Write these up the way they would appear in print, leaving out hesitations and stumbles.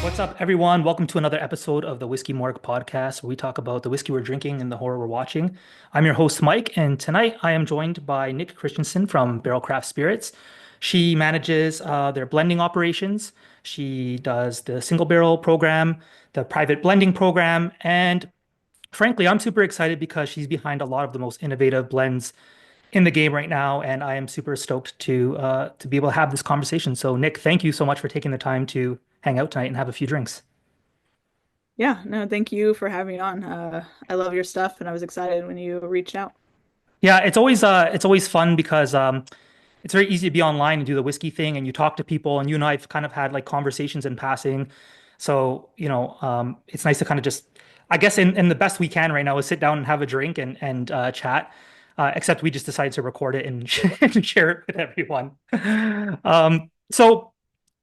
What's up, everyone? Welcome to another episode of the Whiskey Morgue podcast, where we talk about the whiskey we're drinking and the horror we're watching. I'm your host, Mike, and tonight I am joined by Nic Christiansen from Barrel Craft Spirits. She manages their blending operations. She does the single barrel program, the private blending program, and frankly, I'm super excited because she's behind a lot of the most innovative blends in the game right now, and I am super stoked to be able to have this conversation. So, Nick, thank you so much for taking the time to hang out tonight and have a few drinks. Yeah, no, thank you for having me on. I love your stuff, and I was excited when you reached out. Yeah, it's always fun because it's very easy to be online and do the whiskey thing, and you talk to people, and you and I've kind of had like conversations in passing. So, it's nice to kind of just, I guess, in the best we can right now is sit down and have a drink and chat. Except we just decided to record it and, and share it with everyone. So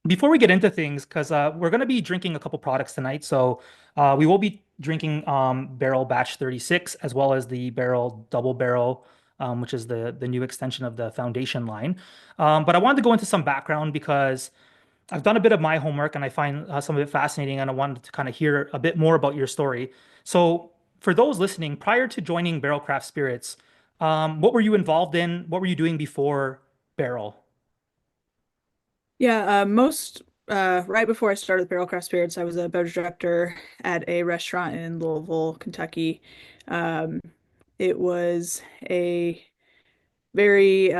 before we get into things, because we're going to be drinking a couple products tonight, so we will be drinking Barrel Batch 36 as well as the Barrel Double Barrel, which is the new extension of the Foundation line. But I wanted to go into some background because I've done a bit of my homework and I find some of it fascinating, and I wanted to kind of hear a bit more about your story. So, for those listening, prior to joining Barrel Craft Spirits, what were you involved in? What were you doing before Barrel? Yeah, most right before I started Barrel Craft Spirits, I was a beverage director at a restaurant in Louisville, Kentucky. Um, it was a very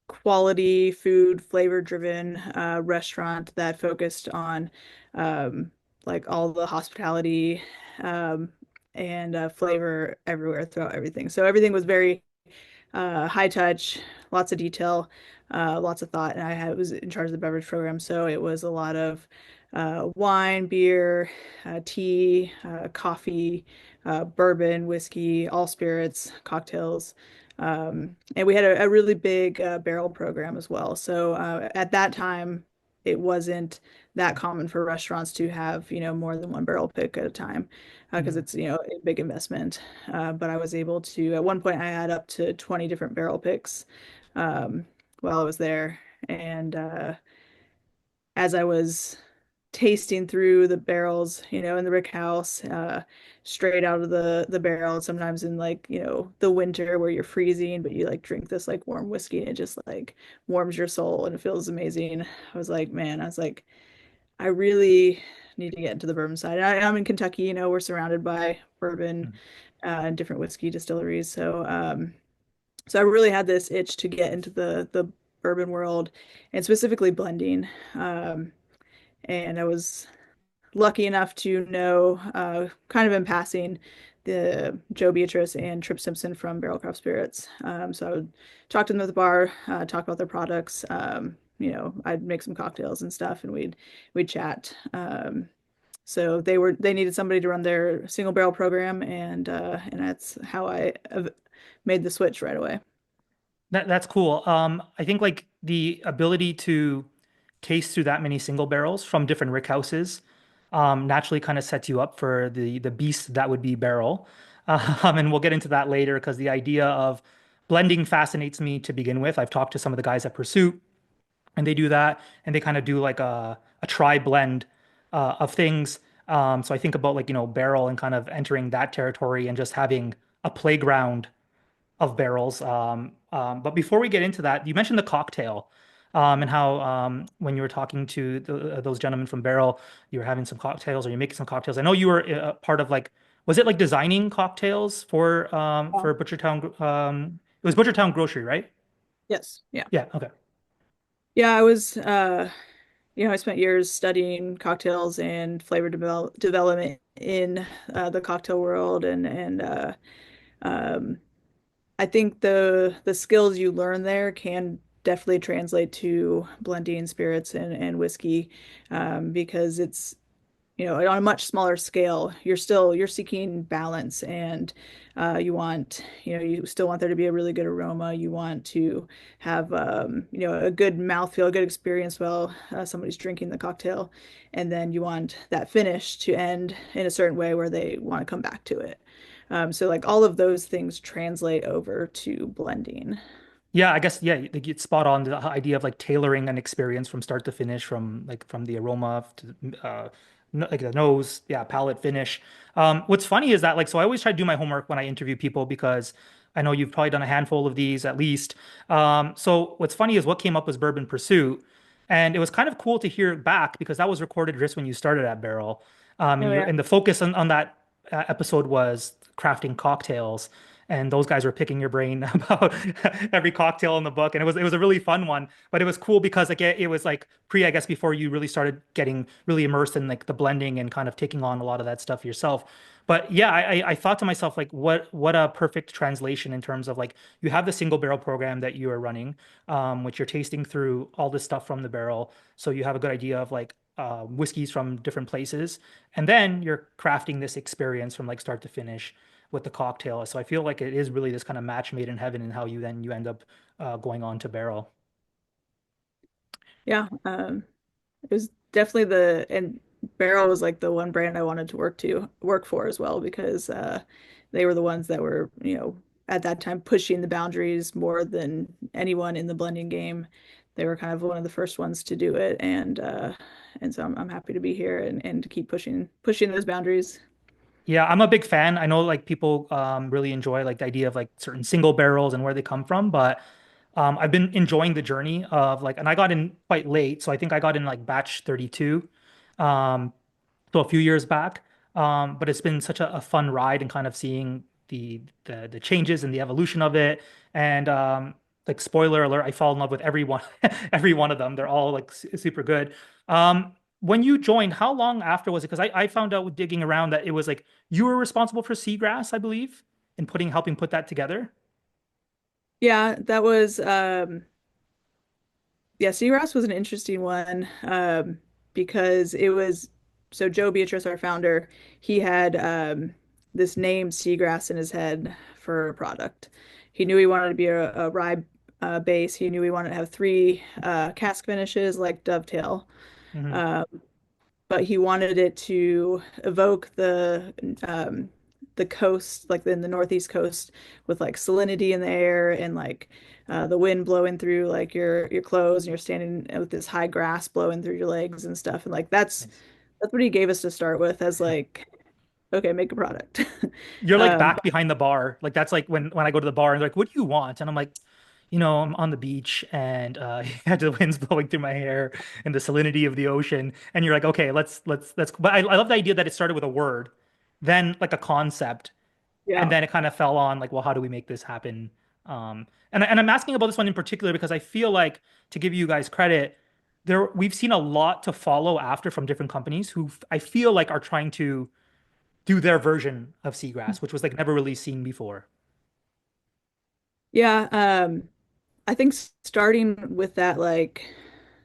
quality food, flavor driven restaurant that focused on like all the hospitality um, and flavor everywhere throughout everything. So everything was very high touch, lots of detail, lots of thought. And was in charge of the beverage program, so it was a lot of wine, beer, tea, coffee, bourbon, whiskey, all spirits, cocktails. And we had a really big barrel program as well. So at that time, it wasn't that common for restaurants to have, more than one barrel pick at a time because Mm. it's, a big investment. But I was able to, at one point, I had up to 20 different barrel picks while I was there. And as I was tasting through the barrels, in the rick house, straight out of the barrel, sometimes in like, the winter where you're freezing, but you like drink this like warm whiskey and it just like warms your soul and it feels amazing. I was like, I really need to get into the bourbon side. I'm in Kentucky, we're surrounded by bourbon Mm. and different whiskey distilleries. So I really had this itch to get into the bourbon world and specifically blending. And I was lucky enough to know, kind of in passing, the Joe Beatrice and Trip Simpson from Barrel Craft Spirits. So I would talk to them at the bar, talk about their products. I'd make some cocktails and stuff, and we'd chat. So they needed somebody to run their single barrel program, and that's how I made the switch right away. That's cool. I think like the ability to taste through that many single barrels from different rick houses naturally kind of sets you up for the beast that would be barrel. And we'll get into that later because the idea of blending fascinates me to begin with. I've talked to some of the guys at Pursuit, and they do that, and they kind of do like a try blend of things. So I think about like barrel and kind of entering that territory and just having a playground of barrels. But before we get into that, you mentioned the cocktail, and how when you were talking to those gentlemen from Barrel, you were having some cocktails or you're making some cocktails. I know you were part of like, was it like designing cocktails Yeah. for Butchertown? It was Butchertown Grocery, right? Yes. Yeah. Yeah. Okay. Yeah, I was I spent years studying cocktails and flavor development in the cocktail world and um I think the skills you learn there can definitely translate to blending spirits and whiskey because it's on a much smaller scale, you're seeking balance and you still want there to be a really good aroma. You want to have a good mouthfeel, a good experience while somebody's drinking the cocktail, and then you want that finish to end in a certain way where they want to come back to it. So like all of those things translate over to blending. Yeah, I guess yeah, like it's spot on the idea of like tailoring an experience from start to finish, from the aroma to like the nose, yeah, palate finish. What's funny is that like so I always try to do my homework when I interview people because I know you've probably done a handful of these at least. So what's funny is what came up was Bourbon Pursuit, and it was kind of cool to hear back because that was recorded just when you started at Barrel, Oh yeah. and the focus on that episode was crafting cocktails and those guys were picking your brain about every cocktail in the book, and it was a really fun one. But it was cool because like it was like I guess, before you really started getting really immersed in like the blending and kind of taking on a lot of that stuff yourself. But yeah, I thought to myself like what a perfect translation in terms of like you have the single barrel program that you are running, which you're tasting through all this stuff from the barrel, so you have a good idea of like whiskeys from different places, and then you're crafting this experience from like start to finish with the cocktail. So I feel like it is really this kind of match made in heaven and how you end up going on to barrel. Yeah. It was definitely and Barrel was like the one brand I wanted to work for as well because they were the ones that were, at that time pushing the boundaries more than anyone in the blending game. They were kind of one of the first ones to do it, and so I'm happy to be here and to keep pushing those boundaries. Yeah, I'm a big fan. I know like people really enjoy like the idea of like certain single barrels and where they come from, but I've been enjoying the journey of like, and I got in quite late, so I think I got in like batch 32. Um, so a few years back. But it's been such a fun ride and kind of seeing the changes and the evolution of it. And like spoiler alert, I fall in love with every one every one of them. They're all like super good. When you joined, how long after was it? Because I found out with digging around that it was like you were responsible for Seagrass, I believe, and helping put that together. Yeah, that was yeah, Seagrass was an interesting one because it was so Joe Beatrice, our founder, he had this name Seagrass in his head for a product. He knew he wanted to be a rye base. He knew he wanted to have three cask finishes like Dovetail. Hmm. Um, but he wanted it to evoke the coast, like in the northeast coast, with like salinity in the air and like the wind blowing through like your clothes, and you're standing with this high grass blowing through your legs and stuff. And like Nice. that's what he gave us to start with as like, okay, make a product. You're like Um, back behind the bar. Like that's like when I go to the bar and they're like, "What do you want?" And I'm like, I'm on the beach and the wind's blowing through my hair and the salinity of the ocean. And you're like, okay, let's. But I love the idea that it started with a word, then like a concept, and yeah. then it kind of fell on like, well, how do we make this happen? And I'm asking about this one in particular because I feel like, to give you guys credit, we've seen a lot to follow after from different companies who I feel like are trying to do their version of Seagrass, which was like never really seen before. Yeah, I think starting with that, like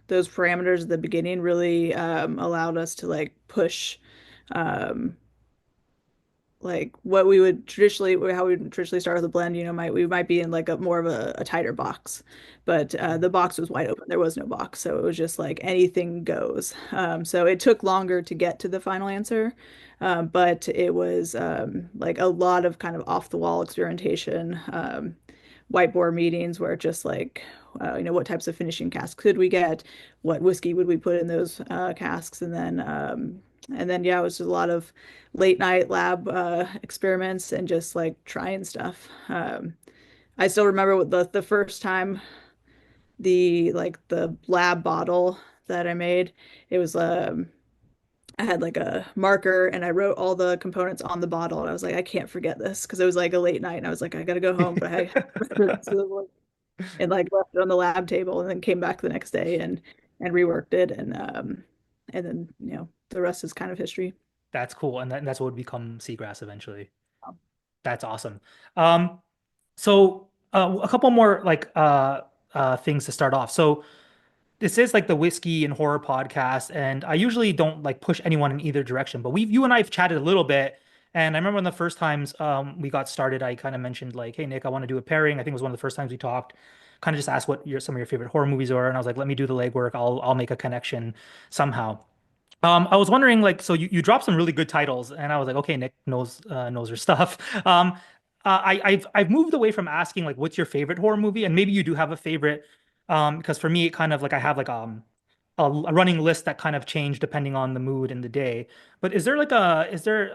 those parameters at the beginning really allowed us to like push um, like what we would traditionally how we would traditionally start with a blend, we might be in like a more of a tighter box, but the box was wide open. There was no box, so it was just like anything goes. So it took longer to get to the final answer, but it was like a lot of kind of off the wall experimentation, whiteboard meetings where just like what types of finishing casks could we get, what whiskey would we put in those casks, and then yeah, it was just a lot of late night lab experiments and just like trying stuff. I still remember what the first time the lab bottle that I made. It was I had like a marker and I wrote all the components on the bottle, and I was like, I can't forget this because it was like a late night and I was like, I gotta go home, but I remember this and like left it on the lab table and then came back the next day and reworked it, and then the rest is kind of history. That's cool, and that's what would become Seagrass eventually. That's awesome. Um, so a couple more like things to start off. So this is like the whiskey and horror podcast, and I usually don't like push anyone in either direction, but you and I have chatted a little bit. And I remember when the first times we got started, I kind of mentioned like, "Hey Nick, I want to do a pairing." I think it was one of the first times we talked. Kind of just asked what some of your favorite horror movies are, and I was like, "Let me do the legwork. I'll make a connection somehow." I was wondering, like, so you dropped some really good titles, and I was like, okay, Nick knows her stuff. I've moved away from asking like what's your favorite horror movie, and maybe you do have a favorite, because for me it kind of like I have like a running list that kind of change depending on the mood and the day. But is there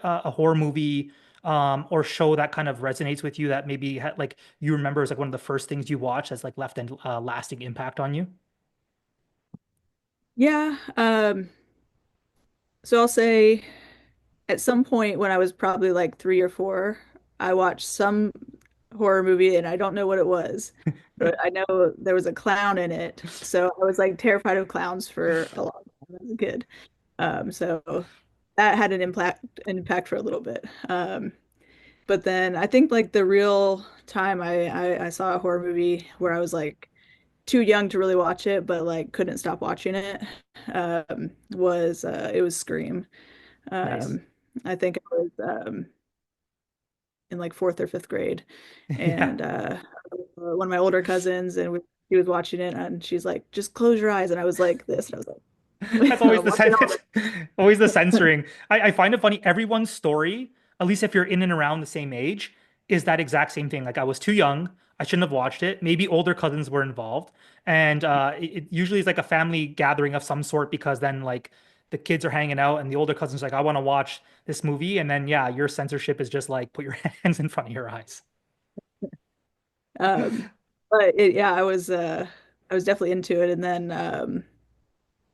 a horror movie or show that kind of resonates with you that maybe had, like you remember as like one of the first things you watched that's like left a lasting impact on you? Yeah. So I'll say at some point when I was probably like 3 or 4, I watched some horror movie and I don't know what it was, but I know there was a clown in it. So I was like terrified of clowns for a long time as a kid. So that had an impact for a little bit. But then I think like the real time I saw a horror movie where I was like too young to really watch it, but like couldn't stop watching it, was it was Scream. Nice. Um, I think I was in like fourth or fifth grade, Yeah. and one of my older cousins, and she was watching it, and she's like, "Just close your eyes," and I was like this, and I was That's like, always the watching all it's always the censoring. I find it funny. Everyone's story, at least if you're in and around the same age, is that exact same thing. Like I was too young. I shouldn't have watched it. Maybe older cousins were involved. And it usually is like a family gathering of some sort because then like the kids are hanging out and the older cousin's like, I want to watch this movie. And then yeah, your censorship is just like put your hands in front of your eyes. Um, but yeah, I was definitely into it. And then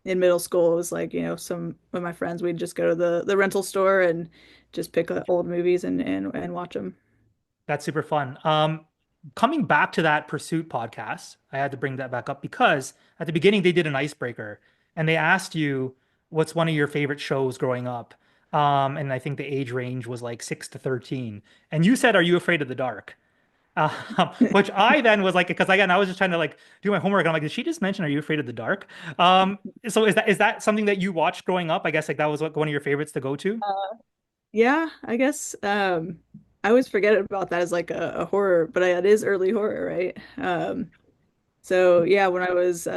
in middle school, it was like, some of my friends, we'd just go to the rental store and just pick old movies and watch them. That's super fun. Coming back to that Pursuit podcast, I had to bring that back up because at the beginning they did an icebreaker and they asked you what's one of your favorite shows growing up. And I think the age range was like 6 to 13. And you said, "Are you afraid of the dark?" Which I then was like, because again, I was just trying to like do my homework. And I'm like, did she just mention, "Are you afraid of the dark?" So is that something that you watched growing up? I guess like that was one of your favorites to go to. Yeah, I guess I always forget about that as like a horror, but it is early horror, right? So yeah, when I was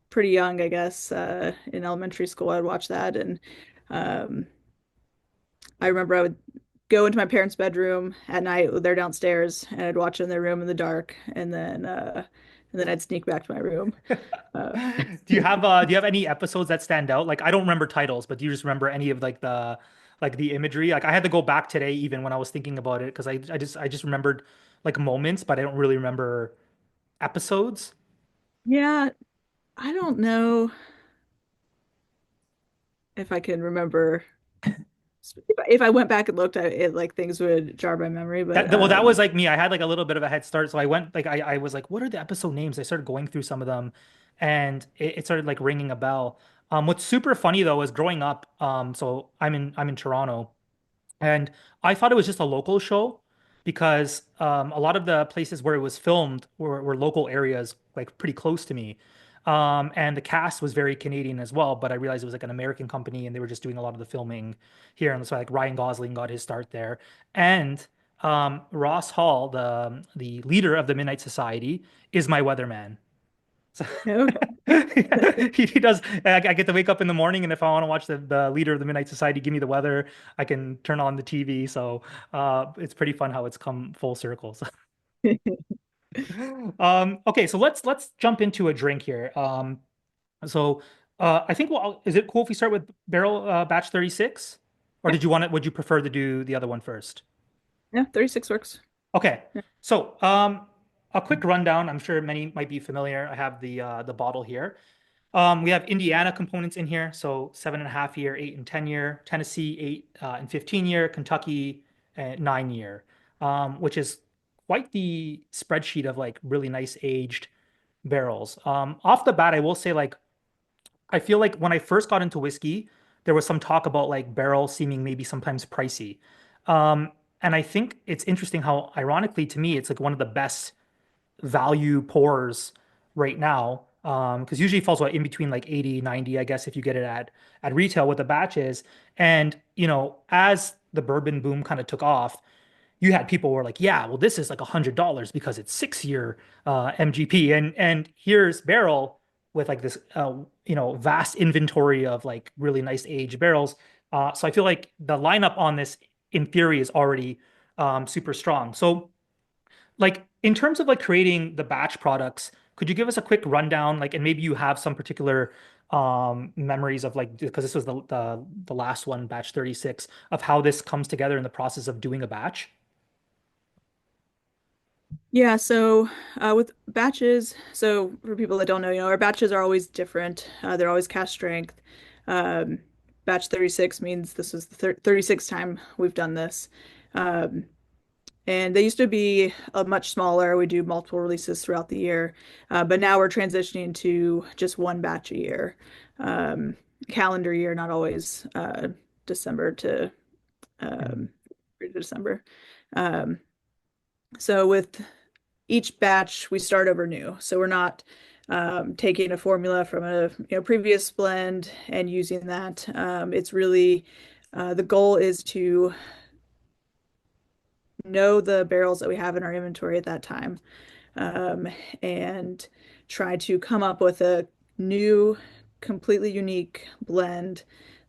pretty young, I guess in elementary school, I'd watch that, and um, I remember I would go into my parents' bedroom at night. They're downstairs, and I'd watch in their room in the dark, and then I'd sneak back to my room. Uh, Do you have any episodes that stand out? Like I don't remember titles, but do you just remember any of like the imagery? Like I had to go back today even when I was thinking about it because I just remembered like moments, but I don't really remember episodes. yeah, I don't know if I can remember. If I went back and looked at it, like things would jar my memory, but Well, that was like me. I had like a little bit of a head start, so I went like I was like, what are the episode names? I started going through some of them, and it started like ringing a bell. What's super funny though is growing up. So I'm in Toronto. And I thought it was just a local show because a lot of the places where it was filmed were local areas, like pretty close to me. And the cast was very Canadian as well, but I realized it was like an American company and they were just doing a lot of the filming here. And so like Ryan Gosling got his start there. And Ross Hall, the leader of the Midnight Society, is my weatherman. So okay. he does. I get to wake up in the morning, and if I want to watch the leader of the Midnight Society give me the weather, I can turn on the TV. So it's pretty fun how it's come full circle. So, okay, so let's jump into a drink here. So I think is it cool if we start with Barrel Batch 36, or Yeah, would you prefer to do the other one first? yeah, 36 works. Okay, Yeah. so a quick rundown. I'm sure many might be familiar. I have the bottle here. We have Indiana components in here, so 7.5 year, 8 and 10 year, Tennessee 8 and 15 year, Kentucky 9 year, which is quite the spreadsheet of like really nice aged barrels. Off the bat, I will say like I feel like when I first got into whiskey, there was some talk about like barrel seeming maybe sometimes pricey. And I think it's interesting how ironically to me it's like one of the best value pours right now. Because usually it falls in between like 80, 90, I guess, if you get it at retail with the batches. And, as the bourbon boom kind of took off, you had people who were like, yeah, well, this is like $100 because it's 6 year MGP. And here's Barrel with like this vast inventory of like really nice aged barrels. So I feel like the lineup on this in theory is already super strong. So like in terms of like creating the batch products, could you give us a quick rundown, like, and maybe you have some particular memories of like because this was the last one, batch 36, of how this comes together in the process of doing a batch? Yeah, so with batches, so for people that don't know, our batches are always different. They're always cast strength. Um, Batch 36 means this was the 36th time we've done this. Um, and they used to be much smaller. We do multiple releases throughout the year, but now we're transitioning to just one batch a year. Um, Calendar year, not always December Mhm. um, to December. Um, so with each batch we start over new. So we're not taking a formula from a previous blend and using that. It's really the goal is to know the barrels that we have in our inventory at that time, um, and try to come up with a new, completely unique blend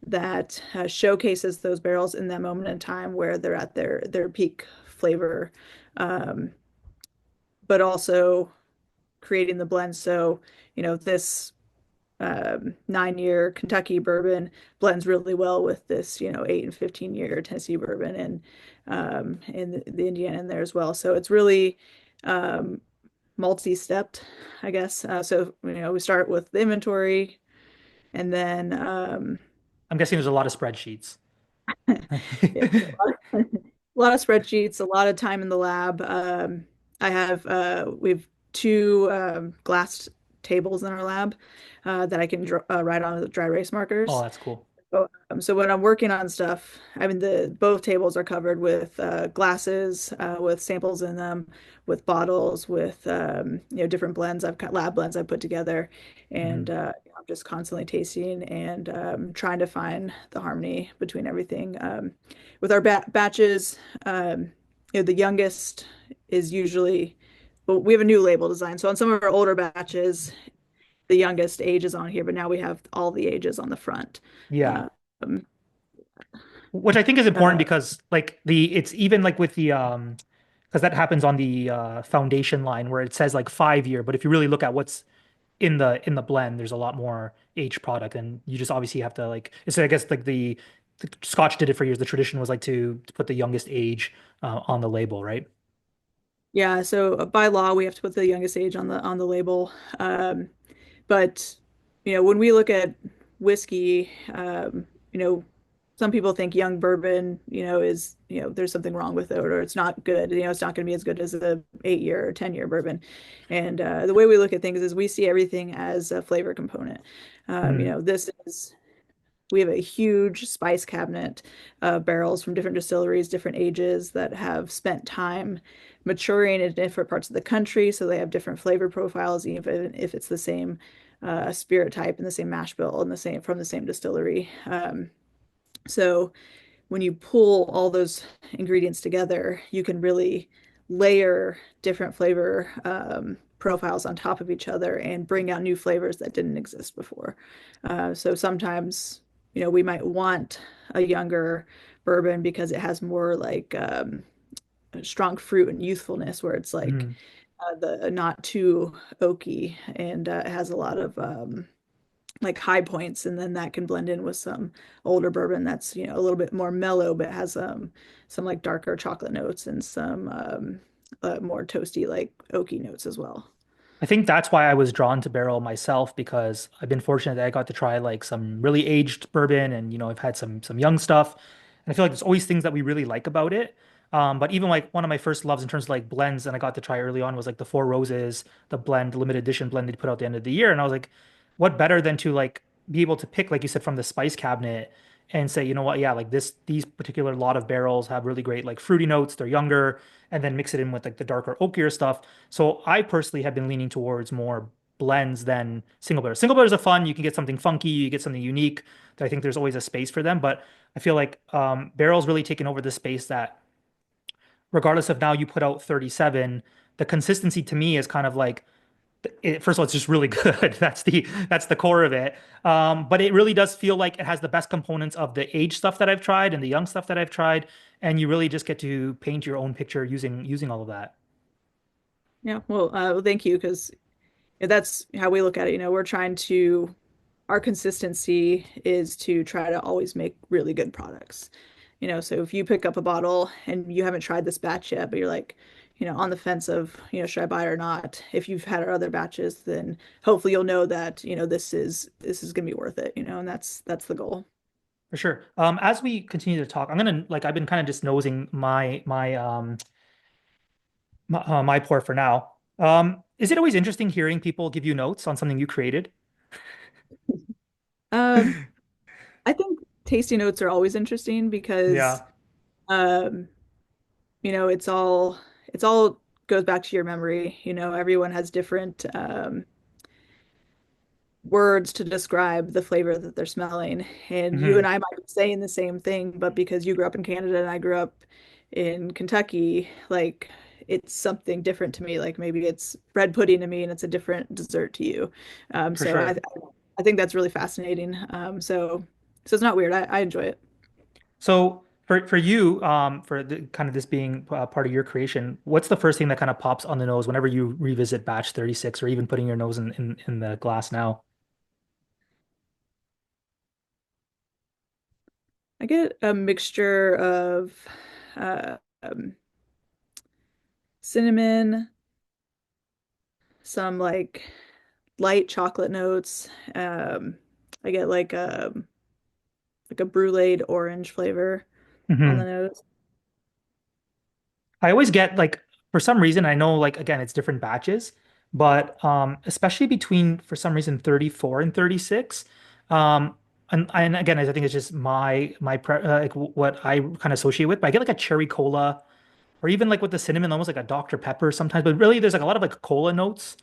that showcases those barrels in that moment in time where they're at their peak flavor, um, but also creating the blend. So, this 9 year Kentucky bourbon blends really well with this, 8 and 15 year Tennessee bourbon and the Indiana in there as well. So it's really um, multi-stepped, I guess. So, we start with the inventory and then I'm guessing there's a lot of spreadsheets. yeah, a lot of spreadsheets, a lot of time in the lab. We have two glass tables in our lab that I can write on with dry erase Oh, markers. that's cool. So when I'm working on stuff, I mean the both tables are covered with glasses with samples in them, with bottles, with different blends. I've got lab blends I've put together, and Mhm. I'm just constantly tasting and trying to find the harmony between everything. With our batches, the youngest is usually, well, we have a new label design. So on some of our older batches, the youngest age is on here, but now we have all the ages on the front. Yeah. Um, Which I think is important uh, because like the it's even like with the because that happens on the foundation line where it says like 5 year, but if you really look at what's in the blend, there's a lot more aged product, and you just obviously have to like. So I guess like the Scotch did it for years. The tradition was like to put the youngest age on the label, right? yeah, so by law we have to put the youngest age on the label. But when we look at whiskey, some people think young bourbon, is, there's something wrong with it or it's not good. It's not going to be as good as a 8 year or 10 year bourbon. And the way we look at things is we see everything as a flavor component. Mm, This is We have a huge spice cabinet of barrels from different distilleries, different ages that have spent time maturing in different parts of the country. So they have different flavor profiles, even if it's the same spirit type and the same mash bill and the same from the same distillery. So when you pull all those ingredients together, you can really layer different flavor profiles on top of each other and bring out new flavors that didn't exist before. So sometimes, we might want a younger bourbon because it has more like strong fruit and youthfulness, where it's like mm. the not too oaky and it has a lot of like high points, and then that can blend in with some older bourbon that's a little bit more mellow but has some like darker chocolate notes and some more toasty like oaky notes as well. I think that's why I was drawn to Barrel myself because I've been fortunate that I got to try like some really aged bourbon and I've had some young stuff. And I feel like there's always things that we really like about it. But even like one of my first loves in terms of like blends and I got to try early on was like the Four Roses, the blend, limited edition blend they put out at the end of the year. And I was like, what better than to like be able to pick, like you said, from the spice cabinet and say, you know what, yeah, like these particular lot of barrels have really great like fruity notes, they're younger, and then mix it in with like the darker oakier stuff. So I personally have been leaning towards more blends than single barrels. Single barrels are fun. You can get something funky, you get something unique. I think there's always a space for them, but I feel like barrels really taken over the space that regardless of now you put out 37, the consistency to me is kind of like first of all, it's just really good. That's the core of it. But it really does feel like it has the best components of the age stuff that I've tried and the young stuff that I've tried, and you really just get to paint your own picture using all of that. Yeah, well, thank you, because that's how we look at it. We're trying to, our consistency is to try to always make really good products. So if you pick up a bottle and you haven't tried this batch yet, but you're like, on the fence of, should I buy it or not? If you've had our other batches, then hopefully you'll know that, this is gonna be worth it, and that's the goal. For sure. As we continue to talk, I'm gonna like I've been kind of just nosing my pour for now. Is it always interesting hearing people give you notes on something you created? Um, I think tasty notes are always interesting because Yeah. um, it's all goes back to your memory. Everyone has different words to describe the flavor that they're smelling. And you and Hmm. I might be saying the same thing, but because you grew up in Canada and I grew up in Kentucky, like it's something different to me. Like maybe it's bread pudding to me and it's a different dessert to you. For So sure. I think that's really fascinating. So it's not weird. I enjoy it. So for you, for kind of this being part of your creation, what's the first thing that kind of pops on the nose whenever you revisit batch 36 or even putting your nose in the glass now? I get a mixture of uh, um, cinnamon, some like light chocolate notes. I get like a bruleed orange flavor on the Hmm. nose. I always get like for some reason I know like again it's different batches, but especially between for some reason 34 and 36, and again I think it's just like what I kind of associate with, but I get like a cherry cola or even like with the cinnamon almost like a Dr. Pepper sometimes, but really there's like a lot of like cola notes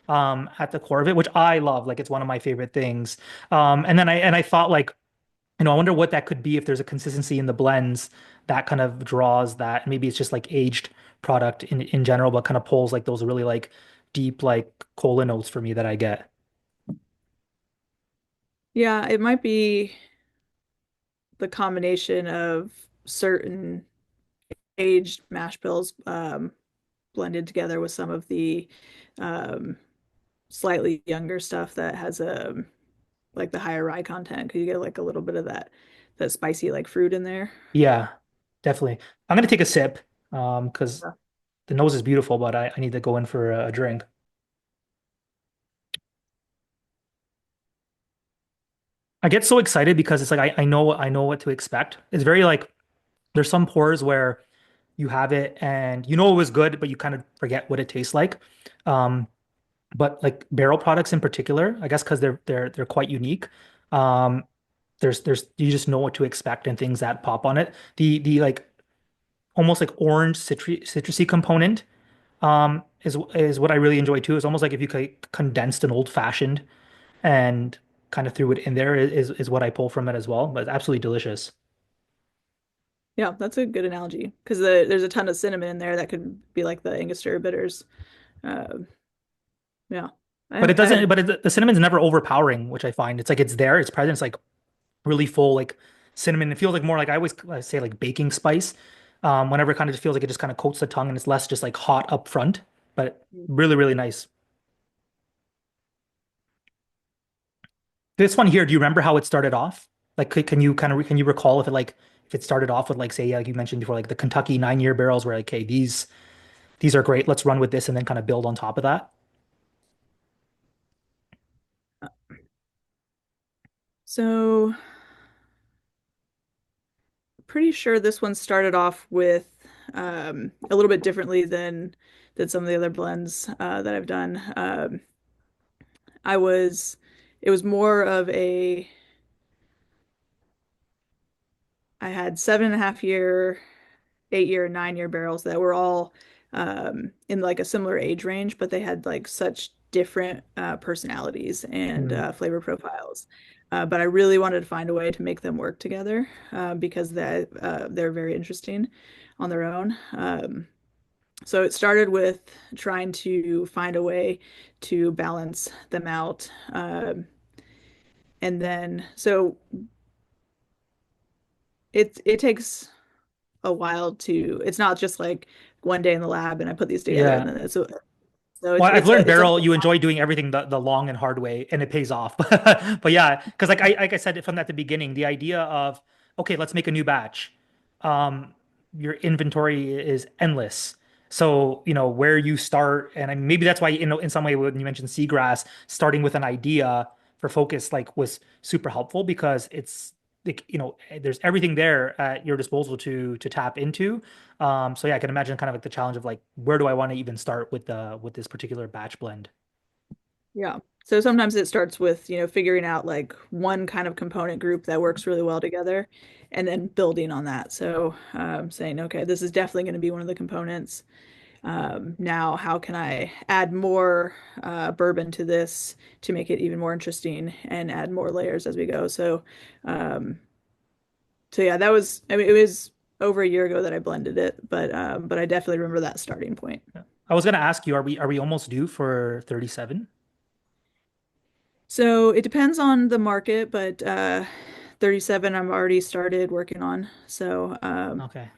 at the core of it, which I love. Like it's one of my favorite things. And then I thought like I wonder what that could be if there's a consistency in the blends that kind of draws that. Maybe it's just like aged product in general, but kind of pulls like those really like deep like cola notes for me that I get. Yeah, it might be the combination of certain aged mash bills blended together with some of the um, slightly younger stuff that has like the higher rye content because you get like a little bit of that spicy like fruit in there. Yeah, definitely. I'm gonna take a sip because Yeah. the nose is beautiful, but I need to go in for a drink. I get so excited because it's like I know what to expect. It's very like there's some pours where you have it and you know it was good, but you kind of forget what it tastes like. Um, but like barrel products in particular, I guess because they're quite unique. Um, there's you just know what to expect and things that pop on it. The like almost like orange citrusy component is what I really enjoy too. It's almost like if you could condensed an old fashioned and kind of threw it in there is what I pull from it as well. But it's absolutely delicious. Yeah, that's a good analogy because there's a ton of cinnamon in there that could be like the Angostura bitters. Uh, yeah, But it I doesn't. haven't. But the cinnamon's never overpowering, which I find it's like it's there, it's present, it's like really full like cinnamon. It feels like more like I always say like baking spice. Whenever it kind of just feels like it just kind of coats the tongue and it's less just like hot up front, but really, really nice. This one here, do you remember how it started off? Like, can you kind of can you recall if it like if it started off with like say like you mentioned before like the Kentucky 9 year barrels where like hey these are great, let's run with this and then kind of build on top of that. So pretty sure this one started off with a little bit differently than some of the other blends that I've done. I was it was more of a I had 7.5 year, 8 year, and 9 year barrels that were all in like a similar age range, but they had like such different personalities and Mm. flavor profiles. But I really wanted to find a way to make them work together because they're very interesting on their own. So it started with trying to find a way to balance them out. And then so it takes a while to, it's not just like one day in the lab and I put these together and Yeah. then so Well, I've learned it's a Barrel, you enjoy doing everything the long and hard way, and it pays off. But yeah, because like I said from at the beginning, the idea of okay, let's make a new batch. Um, your inventory is endless. So, where you start, and maybe that's why, in some way, when you mentioned seagrass, starting with an idea for focus, like, was super helpful because it's like, there's everything there at your disposal to tap into. So yeah, I can imagine kind of like the challenge of like, where do I want to even start with this particular batch blend? Yeah. So sometimes it starts with, figuring out like one kind of component group that works really well together and then building on that. So saying, okay, this is definitely going to be one of the components. Now, how can I add more bourbon to this to make it even more interesting and add more layers as we go? Um, so yeah, that was, I mean, it was over a year ago that I blended it, but I definitely remember that starting point. Yeah. I was gonna ask you, are we almost due for 37? So it depends on the market, but 37 I'm already started working on. So Okay.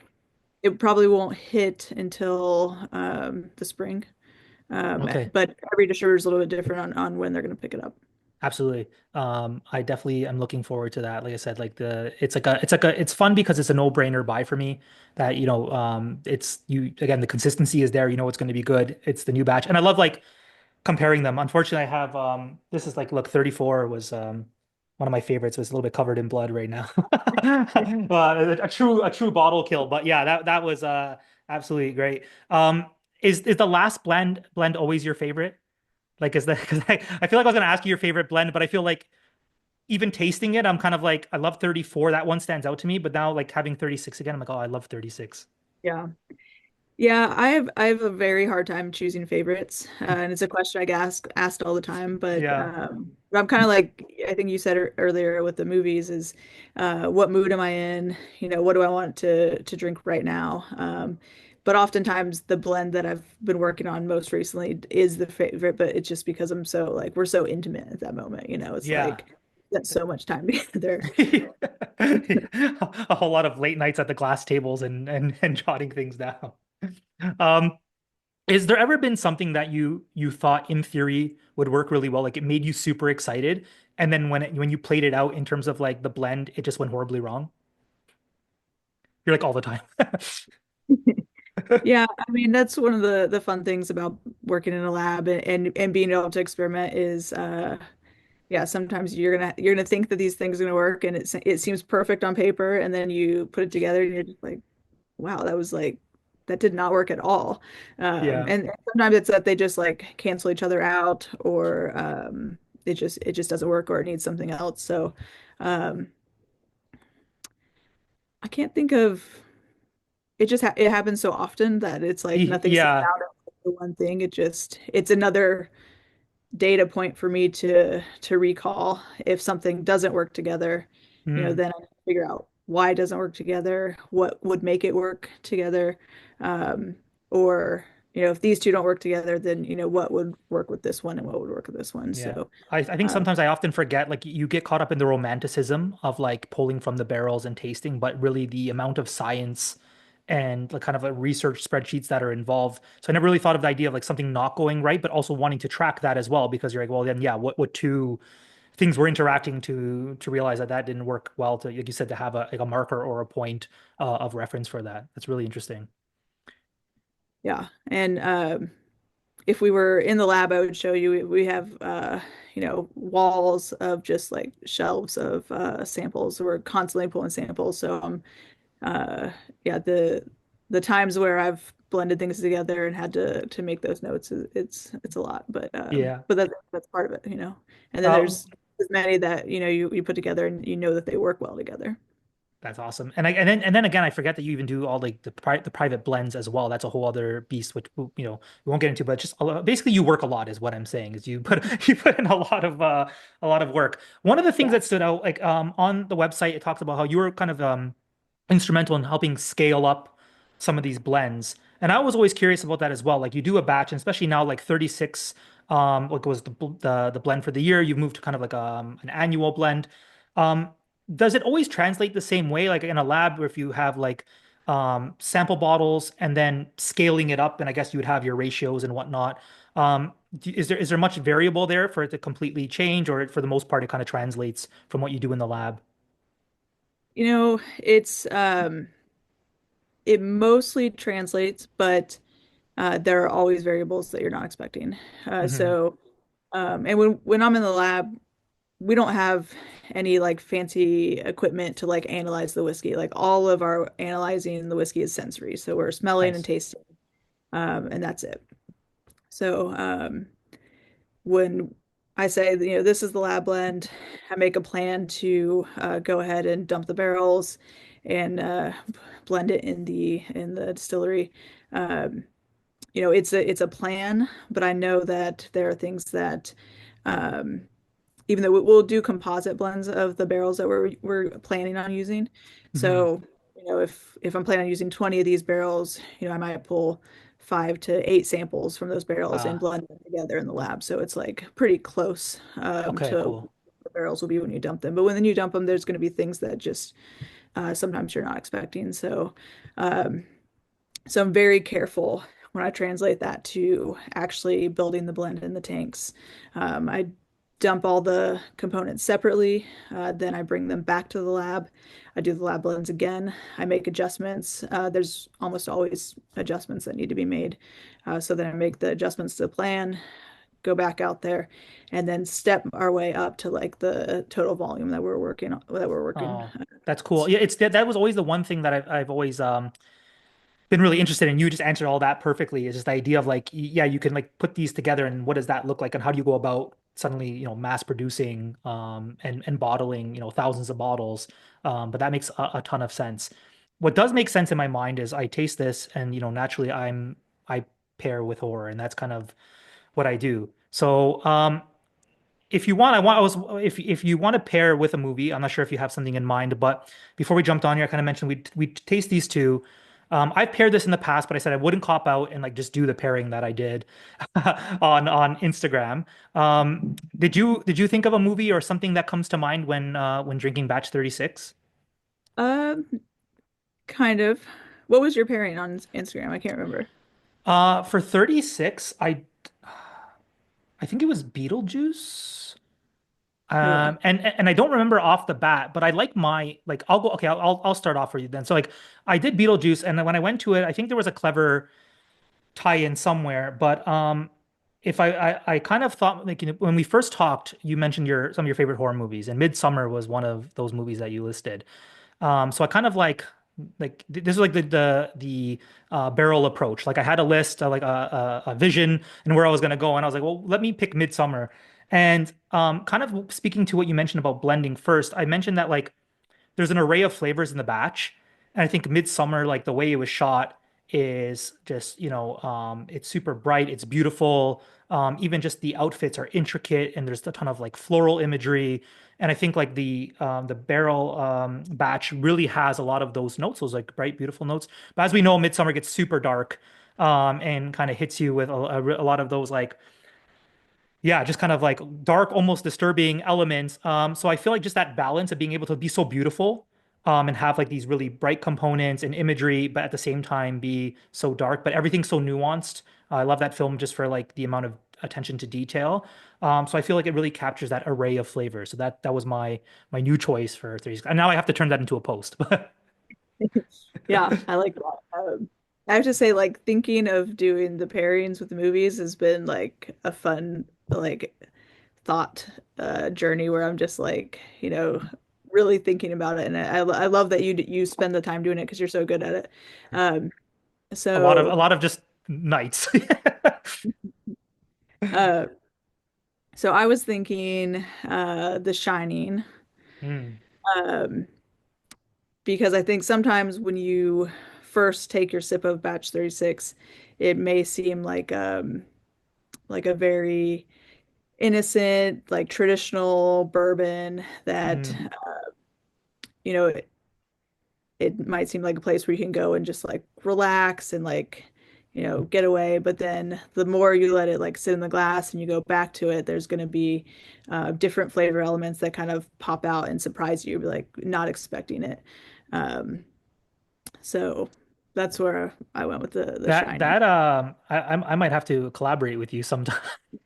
it probably won't hit until the spring. Okay. But every distributor is a little bit different on when they're going to pick it up. Absolutely. I definitely am looking forward to that. Like I said, like it's fun because it's a no-brainer buy for me that, it's you again, the consistency is there, it's going to be good. It's the new batch. And I love like comparing them. Unfortunately, I have this is like look 34 was one of my favorites. It was a little bit covered in blood right now. A true bottle kill. But yeah, that was absolutely great. Is the last blend always your favorite? Like, is that because I feel like I was gonna ask you your favorite blend, but I feel like even tasting it, I'm kind of like I love 34. That one stands out to me, but now like having 36 again, I'm like, oh, I love 36. Yeah. Yeah, I have a very hard time choosing favorites, and it's a question I get asked all the time. Yeah. But I'm kind of like I think you said earlier with the movies is, what mood am I in? What do I want to drink right now? But oftentimes the blend that I've been working on most recently is the favorite, but it's just because I'm so like we're so intimate at that moment. It's Yeah. like that's so much time together. A whole lot of late nights at the glass tables and jotting things down. Um, is there ever been something that you thought in theory would work really well, like it made you super excited, and then when you played it out in terms of like the blend, it just went horribly wrong? You're like all the time. Yeah, I mean that's one of the fun things about working in a lab and being able to experiment is yeah, sometimes you're gonna think that these things are gonna work and it seems perfect on paper and then you put it together and you're just like, wow, that did not work at all. Yeah. And sometimes it's that they just like cancel each other out or it just doesn't work or it needs something else. So um I can't think of it happens so often that it's like nothing stands Yeah. out as the one thing. It's another data point for me to recall if something doesn't work together, Mm, then I figure out why it doesn't work together, what would make it work together, um, or if these two don't work together, then what would work with this one and what would work with this one. yeah. So, I think um, sometimes I often forget, like you get caught up in the romanticism of like pulling from the barrels and tasting, but really the amount of science and like kind of a research spreadsheets that are involved. So I never really thought of the idea of like something not going right, but also wanting to track that as well, because you're like, well, then yeah, what two things were interacting to realize that that didn't work well, to like you said, to have a marker or a point of reference for that. That's really interesting. yeah, and if we were in the lab, I would show you we have walls of just like shelves of samples. We're constantly pulling samples. So uh yeah, the times where I've blended things together and had to make those notes it's a lot. Yeah. But that's part of it. And then Uh, there's as many that you put together and you know that they work well together. That's awesome. And then again, I forget that you even do all like the private blends as well. That's a whole other beast, which we won't get into. But just basically, you work a lot, is what I'm saying. Is you put you put in a lot of work. One of the things Yeah. that stood out, like on the website, it talks about how you were kind of instrumental in helping scale up some of these blends. And I was always curious about that as well. Like you do a batch, and especially now, like 36, like was the blend for the year. You've moved to kind of like an annual blend. Um, does it always translate the same way, like in a lab, where if you have like sample bottles and then scaling it up, and I guess you would have your ratios and whatnot. Is there much variable there for it to completely change, or for the most part, it kind of translates from what you do in the lab? It mostly translates, but there are always variables that you're not expecting. Hmm. And when I'm in the lab, we don't have any like fancy equipment to like analyze the whiskey. Like all of our analyzing the whiskey is sensory. So we're smelling and Nice. tasting, and that's it. So when I say, this is the lab blend, I make a plan to go ahead and dump the barrels and blend it in the distillery. Um, it's a plan, but I know that there are things that um, even though we'll do composite blends of the barrels that we're planning on using. Hmm. So, if I'm planning on using 20 of these barrels, I might pull 5 to 8 samples from those barrels and Uh, blend them together in the lab. So it's like pretty close okay, to what cool. the barrels will be when you dump them. But when you dump them, there's going to be things that just sometimes you're not expecting. Um, so I'm very careful when I translate that to actually building the blend in the tanks. I dump all the components separately, then I bring them back to the lab. I do the lab blends again. I make adjustments. There's almost always adjustments that need to be made. So then I make the adjustments to the plan, go back out there, and then step our way up to like the total volume that we're working on, that we're working. Oh, that's cool. Yeah, that was always the one thing that I've always been really interested in. You just answered all that perfectly. Is just the idea of like, yeah, you can like put these together, and what does that look like, and how do you go about suddenly, mass producing and bottling, thousands of bottles. But that makes a ton of sense. What does make sense in my mind is I taste this, and naturally I pair with horror, and that's kind of what I do. So if you want, if you want to pair with a movie, I'm not sure if you have something in mind, but before we jumped on here, I kind of mentioned we taste these two. I've paired this in the past, but I said I wouldn't cop out and like just do the pairing that I did on Instagram. Did you think of a movie or something that comes to mind when drinking Batch 36? Um, kind of. What was your pairing on Instagram? I can't remember. For 36, I think it was Beetlejuice. Okay. And I don't remember off the bat, but I like my like I'll go okay, I'll start off for you then. So like I did Beetlejuice, and then when I went to it, I think there was a clever tie-in somewhere. But if I kind of thought like when we first talked, you mentioned your some of your favorite horror movies, and Midsummer was one of those movies that you listed. So I kind of this is like the barrel approach. Like I had a list, like a vision, and where I was gonna go, and I was like, well, let me pick Midsummer. And kind of speaking to what you mentioned about blending first, I mentioned that like there's an array of flavors in the batch, and I think Midsummer, like the way it was shot, is just it's super bright, it's beautiful. Even just the outfits are intricate, and there's a ton of like floral imagery. And I think like the barrel batch really has a lot of those notes, those like bright, beautiful notes. But as we know, Midsummer gets super dark, and kind of hits you with a lot of those like yeah, just kind of like dark, almost disturbing elements. So I feel like just that balance of being able to be so beautiful, and have like these really bright components and imagery, but at the same time be so dark, but everything's so nuanced. I love that film just for like the amount of attention to detail. So I feel like it really captures that array of flavors. So that was my new choice for three. And now I have to turn that into a post. Yeah, I like that. I have to say, like, thinking of doing the pairings with the movies has been like a fun, like, thought journey where I'm just like, really thinking about it. And I love that you spend the time doing it because you're so good at it. Um, A lot of so a lot of just nights. uh, so I was thinking The Shining, Mm, um, because I think sometimes when you first take your sip of Batch 36, it may seem like a very innocent, like traditional bourbon that mm, you know it might seem like a place where you can go and just like relax and like get away. But then the more you let it like sit in the glass and you go back to it, there's going to be different flavor elements that kind of pop out and surprise you, like not expecting it. Um, so that's where I went with the shiny. I might have to collaborate with you sometime.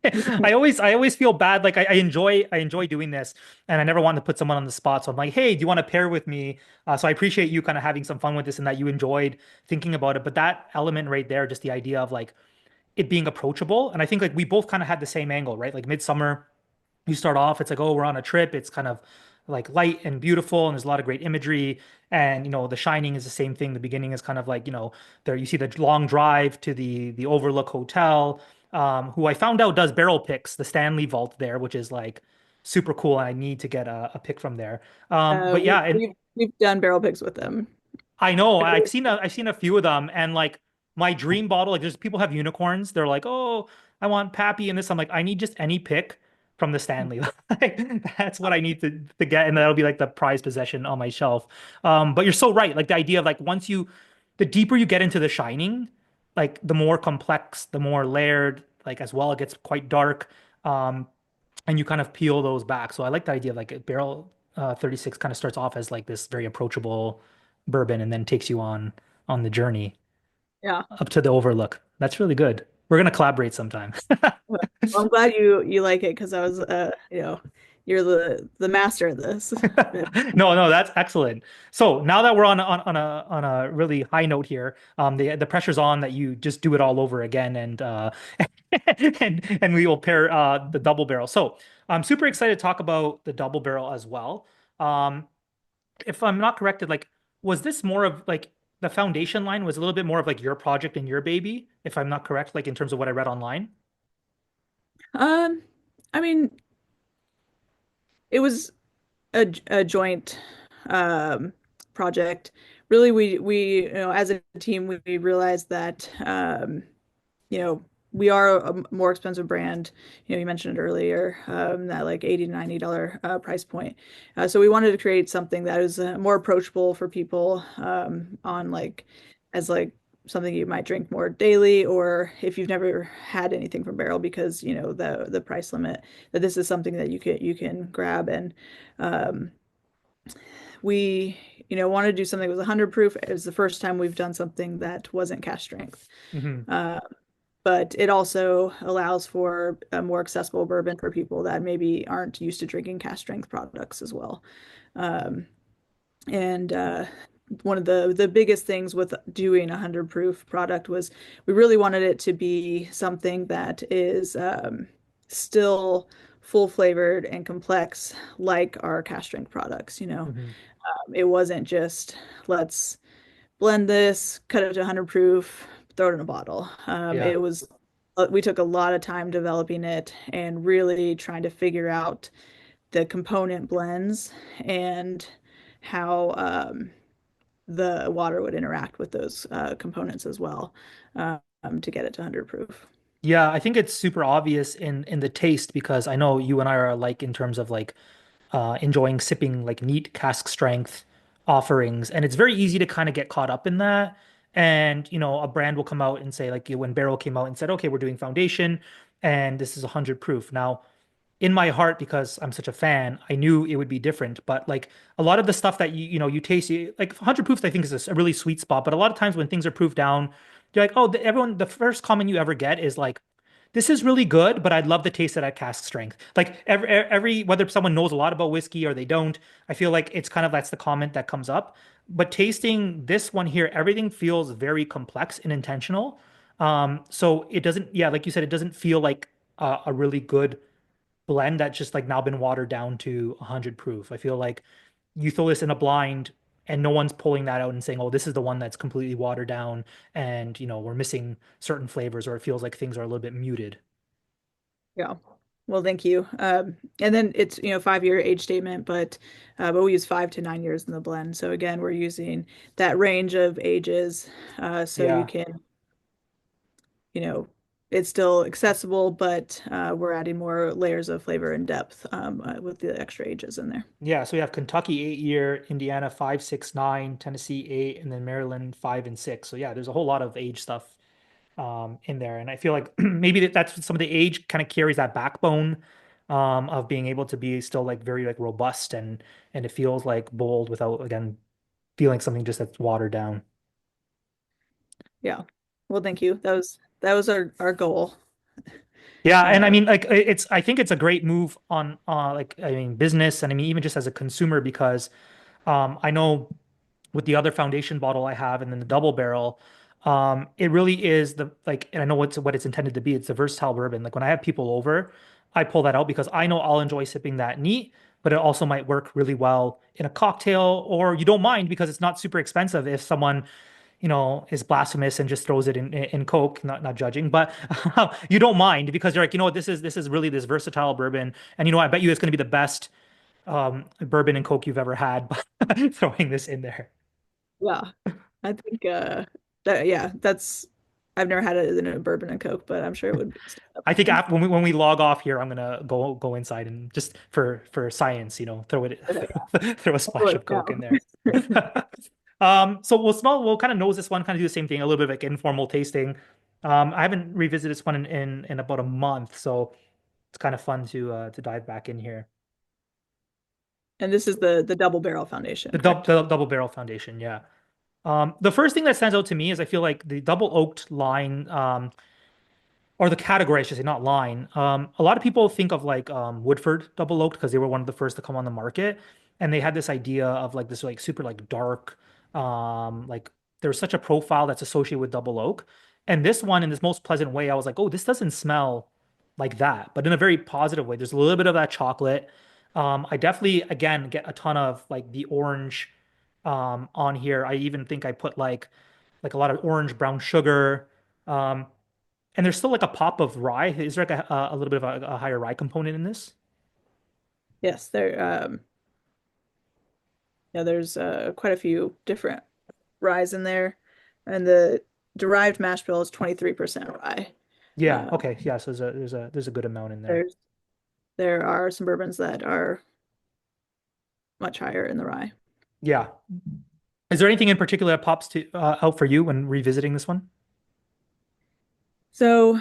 I always feel bad. Like I enjoy doing this, and I never want to put someone on the spot. So I'm like, hey, do you want to pair with me? So I appreciate you kind of having some fun with this and that you enjoyed thinking about it. But that element right there, just the idea of like it being approachable, and I think like we both kind of had the same angle, right? Like Midsummer you start off, it's like, oh, we're on a trip. It's kind of like light and beautiful, and there's a lot of great imagery. And The Shining is the same thing. The beginning is kind of like, there you see the long drive to the Overlook Hotel, who I found out does barrel picks, the Stanley Vault there, which is like super cool. And I need to get a pick from there. But We, yeah, and we've done barrel picks with them. I know. I've seen a few of them, and like my dream bottle, like there's people have unicorns. They're like, oh, I want Pappy and this. I'm like, I need just any pick from the Stanley. Like, that's what I need to get, and that'll be like the prized possession on my shelf. But you're so right. Like the idea of like the deeper you get into The Shining, like the more complex, the more layered, like as well, it gets quite dark. Um, and you kind of peel those back. So I like the idea of like a barrel 36 kind of starts off as like this very approachable bourbon and then takes you on the journey Yeah. up to the overlook. That's really good. We're gonna collaborate sometime. Well, I'm glad you like it because I was you're the master of this. No, no, that's excellent. So now that we're on a really high note here, the pressure's on that you just do it all over again and and we will pair the double barrel. So I'm super excited to talk about the double barrel as well. Um, if I'm not corrected, like was this more of like the foundation line was a little bit more of like your project and your baby, if I'm not correct, like in terms of what I read online? Um, I mean, it was a joint um project. Really, we as a team we realized that you know, we are a more expensive brand. You mentioned it earlier, that like 80 to $90 price point. So we wanted to create something that is more approachable for people on like as like something you might drink more daily, or if you've never had anything from Barrel because the price limit, that this is something that you can grab. And um, we wanted to do something that was 100 proof. It was the first time we've done something that wasn't cask strength. Hmm. Uh, but it also allows for a more accessible bourbon for people that maybe aren't used to drinking cask strength products as well. Um, and one of the biggest things with doing a 100 proof product was we really wanted it to be something that is still full flavored and complex like our cask strength products. Hmm. It wasn't just let's blend this, cut it to 100 proof, throw it in a bottle. Yeah. It was we took a lot of time developing it and really trying to figure out the component blends and how the water would interact with those components as well, to get it to 100 proof. Yeah, I think it's super obvious in the taste because I know you and I are alike in terms of like enjoying sipping like neat cask strength offerings. And it's very easy to kind of get caught up in that. And, a brand will come out and say, like, when Barrel came out and said, okay, we're doing foundation and this is 100 proof. Now, in my heart, because I'm such a fan, I knew it would be different. But like a lot of the stuff that you taste, like 100 proofs, I think is a really sweet spot. But a lot of times when things are proofed down, you're like, oh, the first comment you ever get is like, this is really good, but I'd love to taste it at cask strength. Like whether someone knows a lot about whiskey or they don't, I feel like it's kind of that's the comment that comes up. But tasting this one here, everything feels very complex and intentional. So it doesn't, yeah, like you said, it doesn't feel like a really good blend that's just like now been watered down to 100 proof. I feel like you throw this in a blind and no one's pulling that out and saying, oh, this is the one that's completely watered down and, we're missing certain flavors or it feels like things are a little bit muted. Yeah. Well, thank you. And then it's 5-year age statement, but we use 5 to 9 years in the blend. So again, we're using that range of ages, so you Yeah. can you know, it's still accessible, but we're adding more layers of flavor and depth with the extra ages in there. Yeah. So we have Kentucky 8 year, Indiana 5, 6, 9, Tennessee 8, and then Maryland 5 and 6. So yeah, there's a whole lot of age stuff in there. And I feel like maybe that's some of the age kind of carries that backbone of being able to be still like very like robust and it feels like bold without again feeling something just that's watered down. Yeah. Well, thank you. That was our goal. Yeah, and I Uh, mean like it's I think it's a great move on like I mean business and I mean even just as a consumer because I know with the other foundation bottle I have and then the double barrel, it really is the like, and I know what it's intended to be. It's a versatile bourbon. Like when I have people over, I pull that out because I know I'll enjoy sipping that neat, but it also might work really well in a cocktail, or you don't mind because it's not super expensive if someone, is blasphemous and just throws it in Coke, not judging, but you don't mind because you're like, what, this is really this versatile bourbon, and I bet you it's going to be the best bourbon and Coke you've ever had by throwing this in there. yeah. I think that yeah, that's I've never had it in a bourbon and Coke, but I'm sure it would stand up I think fine. after, when we log off here, I'm gonna go inside and just for science, throw it Okay. throw a I'll do splash it of Coke now. in there. So we'll kind of nose this one, kind of do the same thing, a little bit of like informal tasting. I haven't revisited this one in about a month, so it's kind of fun to dive back in here. And this is the double barrel foundation, correct? The double barrel foundation, yeah. The first thing that stands out to me is I feel like the double oaked line, or the category, I should say, not line. A lot of people think of like Woodford Double Oaked because they were one of the first to come on the market, and they had this idea of like this like super like dark, like there's such a profile that's associated with double oak, and this one in this most pleasant way, I was like, oh, this doesn't smell like that, but in a very positive way. There's a little bit of that chocolate. I definitely again get a ton of like the orange on here. I even think I put like a lot of orange brown sugar. Um, and there's still like a pop of rye. Is there like a little bit of a higher rye component in this? Yes, there yeah, there's quite a few different ryes in there. And the derived mash bill is 23% rye. Yeah. Um, Okay. Yeah. So there's a good amount in there. there's there are some bourbons that are much higher in the rye. Yeah. Is there anything in particular that pops to out for you when revisiting this one? So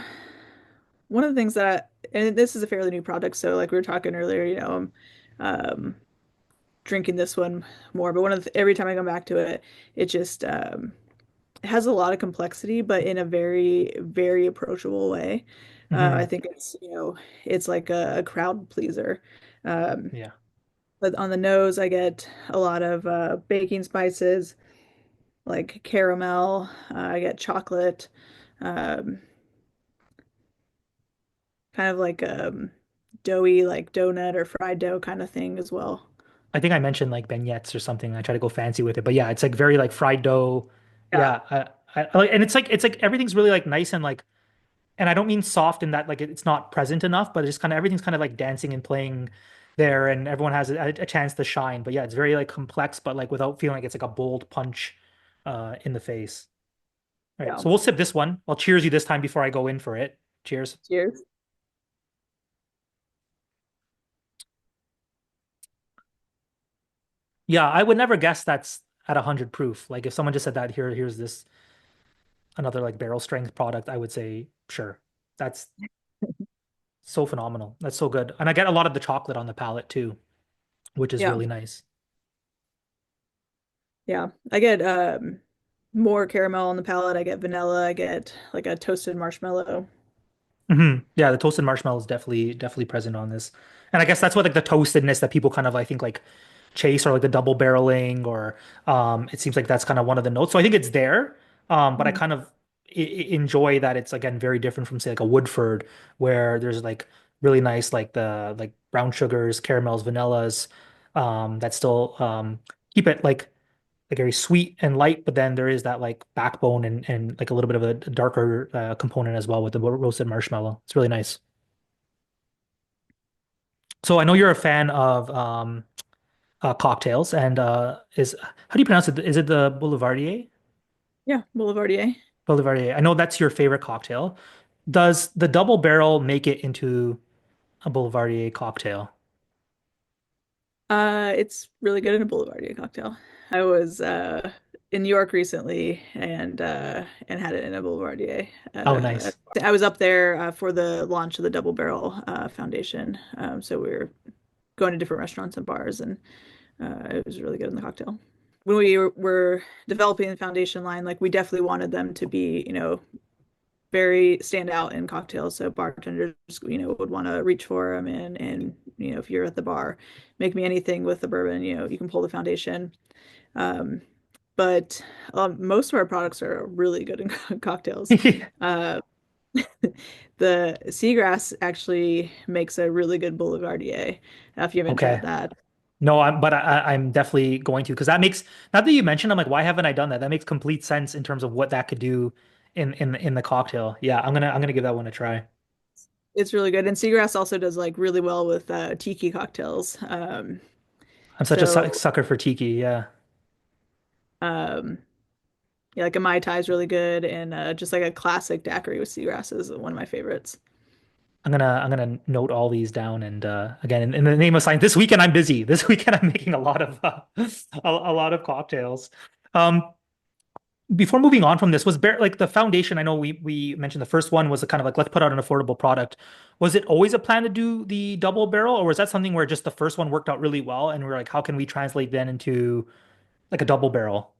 one of the things that, and this is a fairly new product, so like we were talking earlier, I'm drinking this one more, but every time I come back to it, it just it has a lot of complexity, but in a very, very approachable way. I Hmm. think it's like a crowd pleaser. Um, Yeah. but on the nose, I get a lot of baking spices, like caramel. I get chocolate, um, kind of like doughy, like donut or fried dough kind of thing as well. I think I mentioned like beignets or something. I try to go fancy with it, but yeah, it's like very like fried dough. Yeah, Yeah. I like, and it's like everything's really like nice and like, and I don't mean soft in that like it's not present enough, but it's just kind of everything's kind of like dancing and playing there, and everyone has a chance to shine. But yeah, it's very like complex, but like without feeling like it's like a bold punch in the face. All right, yeah. so we'll sip this one. I'll cheers you this time before I go in for it. Cheers. Cheers. Yeah, I would never guess that's at 100 proof. Like if someone just said that here's this another like barrel strength product, I would say sure. That's so phenomenal. That's so good. And I get a lot of the chocolate on the palate too, which is Yeah, really nice. yeah. I get more caramel on the palate. I get vanilla. I get like a toasted marshmallow. Yeah, the toasted marshmallow is definitely present on this. And I guess that's what like the toastedness that people kind of I think like chase or like the double barreling or it seems like that's kind of one of the notes. So I think it's there. But I Mhm. kind of enjoy that it's again very different from say like a Woodford where there's like really nice like the like brown sugars, caramels, vanillas that still keep it like very sweet and light, but then there is that like backbone and like a little bit of a darker component as well with the roasted marshmallow. It's really nice. So I know you're a fan of cocktails, and is how do you pronounce it? Is it the Boulevardier? Yeah, Boulevardier. Boulevardier. I know that's your favorite cocktail. Does the double barrel make it into a Boulevardier cocktail? It's really good in a Boulevardier cocktail. I was in New York recently and had it in a Boulevardier. Oh, nice. I was up there for the launch of the Double Barrel Foundation. So we were going to different restaurants and bars, and it was really good in the cocktail. When we were developing the foundation line, like we definitely wanted them to be, very stand out in cocktails. So bartenders, would want to reach for them, and if you're at the bar, make me anything with the bourbon, you can pull the foundation. Um, but most of our products are really good in cocktails. Uh, the seagrass actually makes a really good Boulevardier. If you haven't tried Okay. that. No, I'm definitely going to because that makes now that you mentioned, I'm like, why haven't I done that? That makes complete sense in terms of what that could do in the cocktail. Yeah, I'm gonna give that one a try. It's really good. And seagrass also does like really well with tiki cocktails. I'm such a So sucker for tiki. Yeah, um, yeah, like a Mai Tai is really good, and just like a classic daiquiri with seagrass is one of my favorites. I'm gonna note all these down and again in the name of science. This weekend I'm busy. This weekend I'm making a lot of a lot of cocktails. Um, Before moving on from this, was Bear like the foundation? I know we mentioned the first one was a kind of like let's put out an affordable product. Was it always a plan to do the double barrel, or was that something where just the first one worked out really well and we're like, how can we translate then into like a double barrel?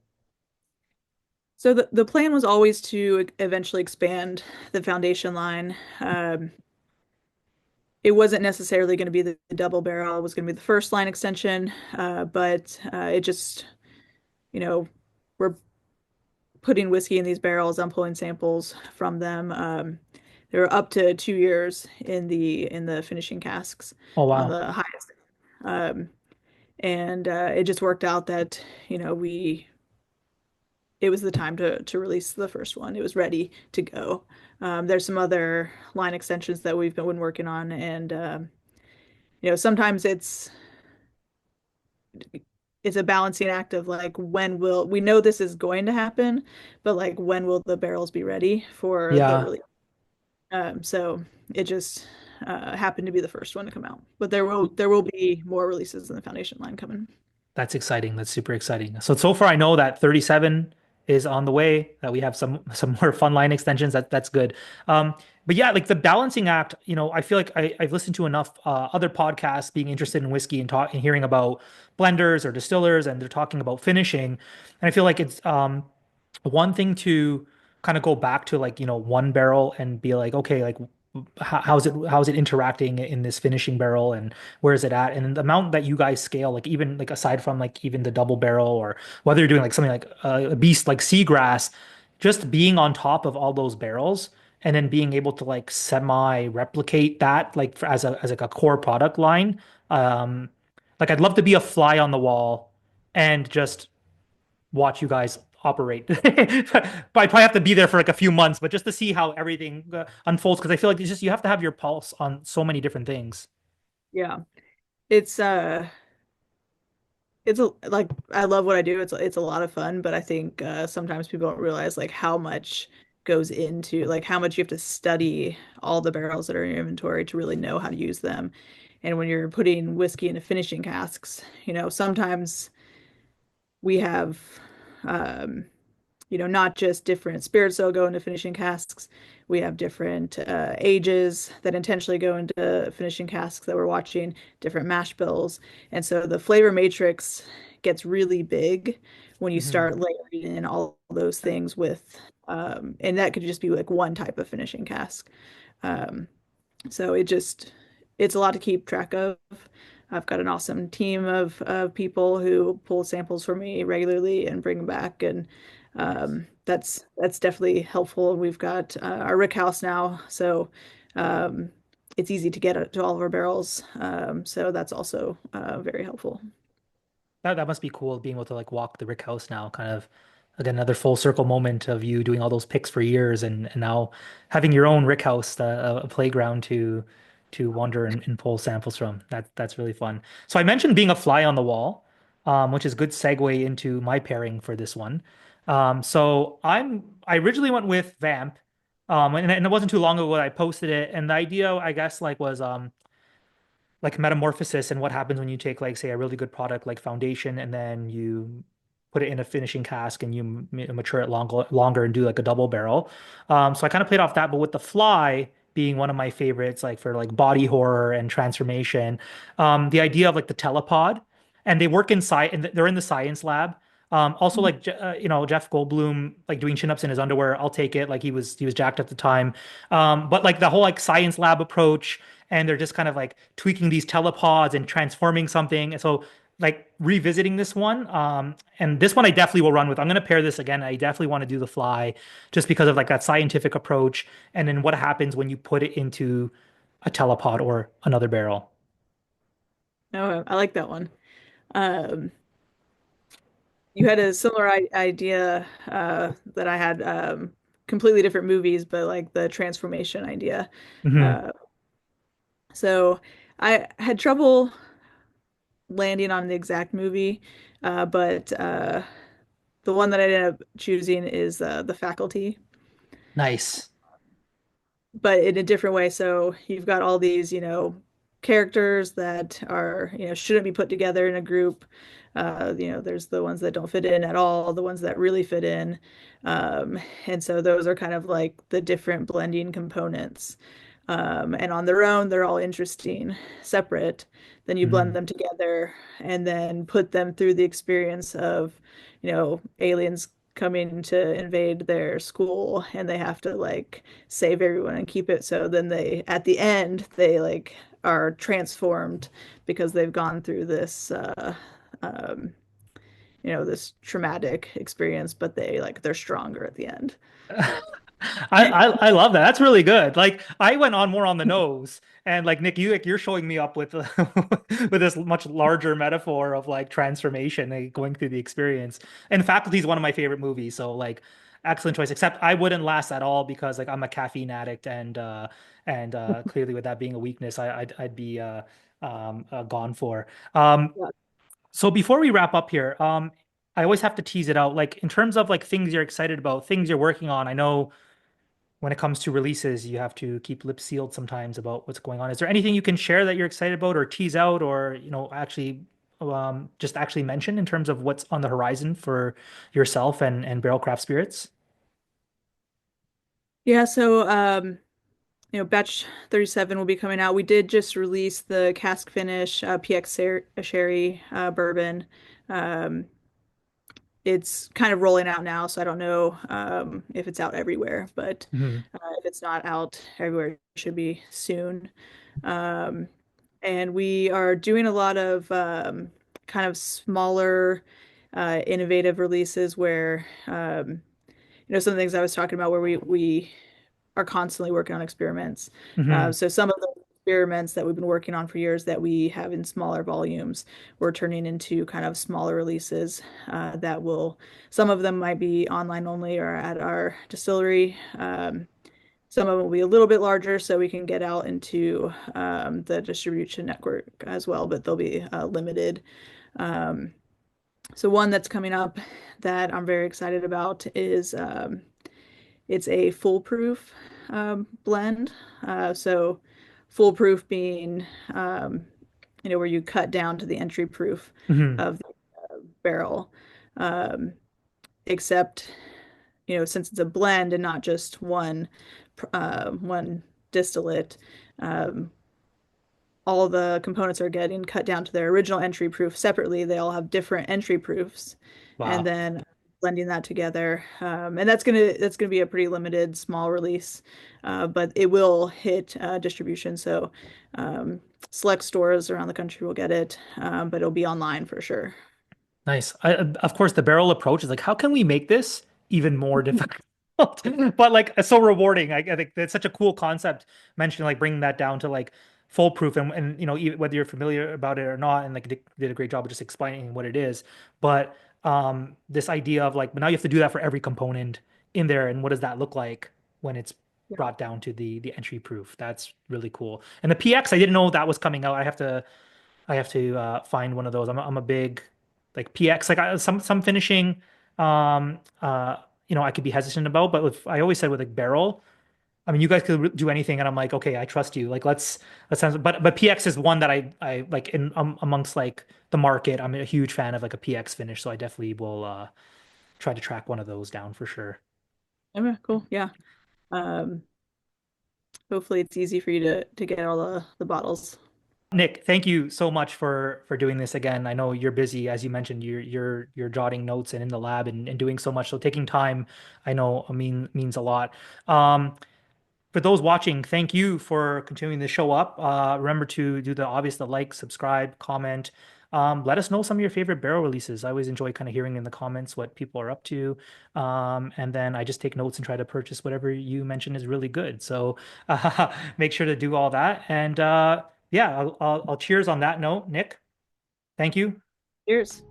So the plan was always to eventually expand the foundation line. It wasn't necessarily going to be the double barrel, it was going to be the first line extension, but it just, you know, we're putting whiskey in these barrels. I'm pulling samples from them. They were up to 2 years in the finishing casks Oh on wow. the highest. Um, and it just worked out that, we it was the time to release the first one. It was ready to go. There's some other line extensions that we've been working on, and sometimes it's a balancing act of like when will we know this is going to happen, but like when will the barrels be ready for the Yeah. release? So it just happened to be the first one to come out, but there will be more releases in the foundation line coming. That's exciting. That's super exciting. So far I know that 37 is on the way, that we have some more fun line extensions. That's good. But yeah, like the balancing act, I feel like I've listened to enough other podcasts being interested in whiskey and talk and hearing about blenders or distillers, and they're talking about finishing. And I feel like it's one thing to kind of go back to like, one barrel and be like, okay, like how's it interacting in this finishing barrel and where is it at? And the amount that you guys scale, like even like aside from like even the double barrel or whether you're doing like something like a beast like seagrass, just being on top of all those barrels and then being able to like semi replicate that like as like a core product line. Um, like I'd love to be a fly on the wall and just watch you guys operate. But I probably have to be there for like a few months, but just to see how everything unfolds, because I feel like it's just you have to have your pulse on so many different things. Yeah, it's like I love what I do. It's a lot of fun, but I think sometimes people don't realize like how much goes into like how much you have to study all the barrels that are in your inventory to really know how to use them. And when you're putting whiskey into finishing casks, sometimes we have um, not just different spirits that'll go into finishing casks. We have different ages that intentionally go into finishing casks that we're watching, different mash bills. And so the flavor matrix gets really big when you Hmm. start layering in all those things and that could just be like one type of finishing cask. Um, so it's a lot to keep track of. I've got an awesome team of people who pull samples for me regularly and bring them back, and that's definitely helpful. We've got our rick house now, so um, it's easy to get to all of our barrels. So that's also very helpful. That must be cool being able to like walk the Rick House now, kind of again another full circle moment of you doing all those picks for years and now having your own Rick House, a playground to wander and pull samples from. That's really fun. So I mentioned being a fly on the wall, which is good segue into my pairing for this one. I originally went with Vamp, and it wasn't too long ago that I posted it, and the idea I guess like was like metamorphosis and what happens when you take like say a really good product like foundation and then you put it in a finishing cask and you mature it longer and do like a double barrel. So I kind of played off that, but with the fly being one of my favorites, like for like body horror and transformation, the idea of like the telepod, and they work inside, and they're in the science lab. Also, like Jeff Goldblum, like doing chin-ups in his underwear, I'll take it. Like he was jacked at the time. But like the whole like science lab approach, and they're just kind of like tweaking these telepods and transforming something. And so like revisiting this one, and this one I definitely will run with. I'm gonna pair this again. I definitely want to do the fly just because of like that scientific approach, and then what happens when you put it into a telepod or another barrel. No, I like that one. Um, you had a similar idea that I had, completely different movies, but like the transformation idea. Hmm. Uh, so I had trouble landing on the exact movie, but the one that I ended up choosing is The Faculty, Nice. but in a different way. So you've got all these, characters that are, shouldn't be put together in a group. There's the ones that don't fit in at all, the ones that really fit in. And so those are kind of like the different blending components. And on their own, they're all interesting, separate. Then you blend Hmm. them together and then put them through the experience of, aliens coming to invade their school and they have to like save everyone and keep it. So then at the end, they like are transformed because they've gone through um, this traumatic experience, but they're stronger at the end. I love that. That's really good. Like I went on more on the nose, and like Nick, you're showing me up with with this much larger metaphor of like transformation, like going through the experience. And Faculty is one of my favorite movies, so like excellent choice. Except I wouldn't last at all because like I'm a caffeine addict, and clearly with that being a weakness, I'd be gone for. Yeah. So before we wrap up here, I always have to tease it out. Like in terms of like things you're excited about, things you're working on. I know when it comes to releases, you have to keep lips sealed sometimes about what's going on. Is there anything you can share that you're excited about or tease out or, actually just actually mention in terms of what's on the horizon for yourself and Barrel Craft Spirits? Yeah, so batch 37 will be coming out. We did just release the cask finish sherry bourbon. Um, it's kind of rolling out now, so I don't know if it's out everywhere, but Hmm. if it's not out everywhere, it should be soon. Um, and we are doing a lot of kind of smaller, innovative releases where, some of the things I was talking about where we are constantly working on experiments. Hmm. So some of the experiments that we've been working on for years that we have in smaller volumes, we're turning into kind of smaller releases that will, some of them might be online only or at our distillery. Some of them will be a little bit larger so we can get out into the distribution network as well, but they'll be limited. Um, so one that's coming up that I'm very excited about is it's a foolproof blend. So foolproof being, where you cut down to the entry proof Hmm. of the barrel. Um, except, since it's a blend and not just one distillate, um, all the components are getting cut down to their original entry proof separately. They all have different entry proofs, and Wow. then blending that together. And that's gonna be a pretty limited, small release, but it will hit distribution. So select stores around the country will get it, but it'll be online for sure. Nice. Of course, the barrel approach is like, how can we make this even more difficult? But like, it's so rewarding. I think that's such a cool concept. Mentioning like bringing that down to like foolproof, and even whether you're familiar about it or not, and like Dick did a great job of just explaining what it is. But this idea of like, but now you have to do that for every component in there, and what does that look like when it's Yeah. brought down to the entry proof? That's really cool. And the PX, I didn't know that was coming out. I have to find one of those. I'm a big like PX like some finishing I could be hesitant about, but I always said with like barrel. I mean, you guys could do anything, and I'm like, okay, I trust you. Like, let's have, but PX is one that I like in amongst like the market. I'm a huge fan of like a PX finish, so I definitely will try to track one of those down for sure. Okay, cool. Yeah. Um, Hopefully it's easy for you to get all the bottles. Nick, thank you so much for doing this again. I know you're busy, as you mentioned, you're jotting notes and in the lab and doing so much. So taking time, I know, means a lot. For those watching, thank you for continuing to show up. Remember to do the obvious, the like, subscribe, comment. Let us know some of your favorite barrel releases. I always enjoy kind of hearing in the comments what people are up to. And then I just take notes and try to purchase whatever you mention is really good. So make sure to do all that. And yeah, I'll cheers on that note. Nick, thank you. Cheers.